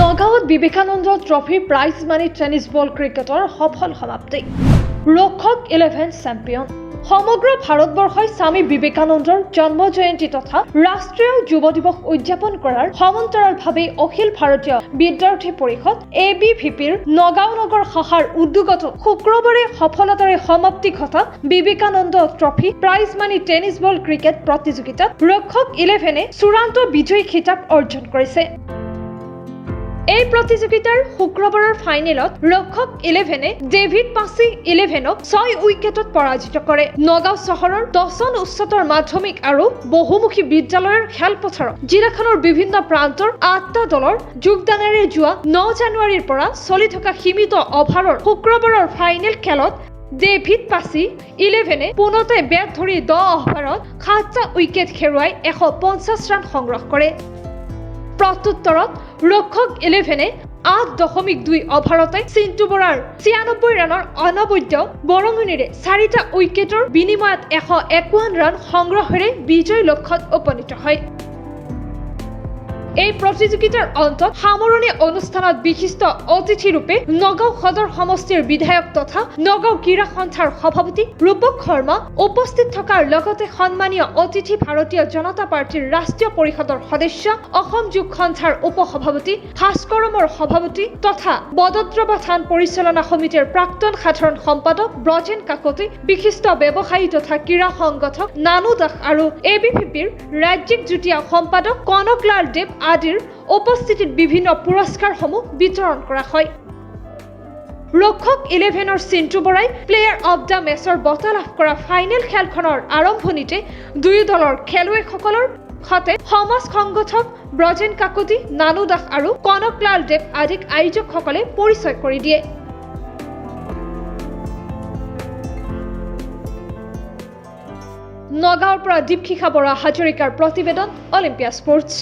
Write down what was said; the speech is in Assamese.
নগাঁৱত Vivekananda trophy prize money tennis ball ক্ৰিকেটৰ সফল সমাপ্তি। ৰক্ষক 11 চেম্পিয়ন। সমগ্ৰ ভাৰতবৰ্ষই স্বামী বিবেকানন্দৰ জন্ম জয়ন্তী তথা ৰাষ্ট্ৰীয় যুৱ দিৱস উদযাপন কৰাৰ সমান্তৰালভাৱে অখিল ভাৰতীয় বিদ্যাৰ্থী পৰিষদ ABVPৰ নগাঁও নগৰ শাখাৰ উদ্যোগত শুক্ৰবাৰে সফলতাৰে সমাপ্তি ঘটা Vivekananda trophy prize money tennis ball cricket প্ৰতিযোগিতাত ৰক্ষক 11 চূড়ান্ত বিজয়ী খিতাপ অৰ্জন কৰিছে। এই প্ৰতিযোগিতাৰ শুক্ৰবাৰৰ ফাইনেলত ৰক্ষক 11 ডেভিড পাছি 11ক 6 উইকেটত পৰাজিত কৰে। নগাঁও চহৰৰ 10খন উচ্চতৰ মাধ্যমিক আৰু বহুমুখী বিদ্যালয়ৰ খেলপথাৰত জিলাখনৰ বিভিন্ন প্ৰান্তৰ 8টা দলৰ যোগদানেৰে যোৱা 9 জানুৱাৰীৰ পৰা চলি থকা সীমিত অভাৰৰ শুক্ৰবাৰৰ ফাইনেল খেলত ডেভিড পাছি 11 পুনতে বেট ধৰি 10 অভাৰত 7টা উইকেট হেৰুৱাই 150 ৰান সংগ্ৰহ কৰে। প্ৰত্যুত্তৰত ৰক্ষক 11 8.2 অভাৰতে চিন্তু বৰাৰ 96 ৰানৰ অনবদ্য বৰঙণিৰে 4টা উইকেটৰ বিনিময়ত 151 ৰান সংগ্ৰহেৰে বিজয় লক্ষ্যত উপনীত হয়। এই প্ৰতিযোগিতাৰ অন্তত সামৰণি অনুষ্ঠানত বিশিষ্ট অতিথি ৰূপে নগাঁও সদৰ সমষ্টিৰ বিধায়ক তথা নগাঁও ক্ৰীড়া সন্থাৰ সভাপতি ৰূপক শৰ্মা উপস্থিত থকাৰ লগতে সন্মানীয় অতিথি ভাৰতীয় জনতা পাৰ্টিৰ ৰাষ্ট্ৰীয় পৰিষদৰ সদস্য অসম যুৱ সন্থাৰ উপসভাপতি ভাস্কৰমৰ সভাপতি তথা বদদ্ৰৱা থান পৰিচালনা সমিতিৰ প্ৰাক্তন সাধাৰণ সম্পাদক ব্ৰজেন কাকতি বিশিষ্ট ব্যৱসায়ী তথা ক্ৰীড়া সংগঠক নানু দাস আৰু ABVPৰ ৰাজ্যিক যুটীয়া সম্পাদক কনকলাল দেৱ আদিৰ উপস্থিতিত বিভিন্ন পুৰস্কাৰসমূহ বিতৰণ কৰা হয়। ৰক্ষক 11ৰ চিন্তু বৰাই প্লেয়াৰ অব দ্য মেচৰ বঁটা লাভ কৰা ফাইনেল খেলখনৰ আৰম্ভণিতে দুয়ো দলৰ খেলুৱৈসকলৰ সৈতে সমাজ সংগঠক ব্ৰজেন কাকতি নানু দাস আৰু কনকলাল দেৱ আদিক আয়োজকসকলে পৰিচয় কৰি দিয়ে। নগাঁৱৰ পৰা দীপশিখা বৰা হাজৰিকাৰ প্ৰতিবেদন অলিম্পিয়া স্পৰ্টছ।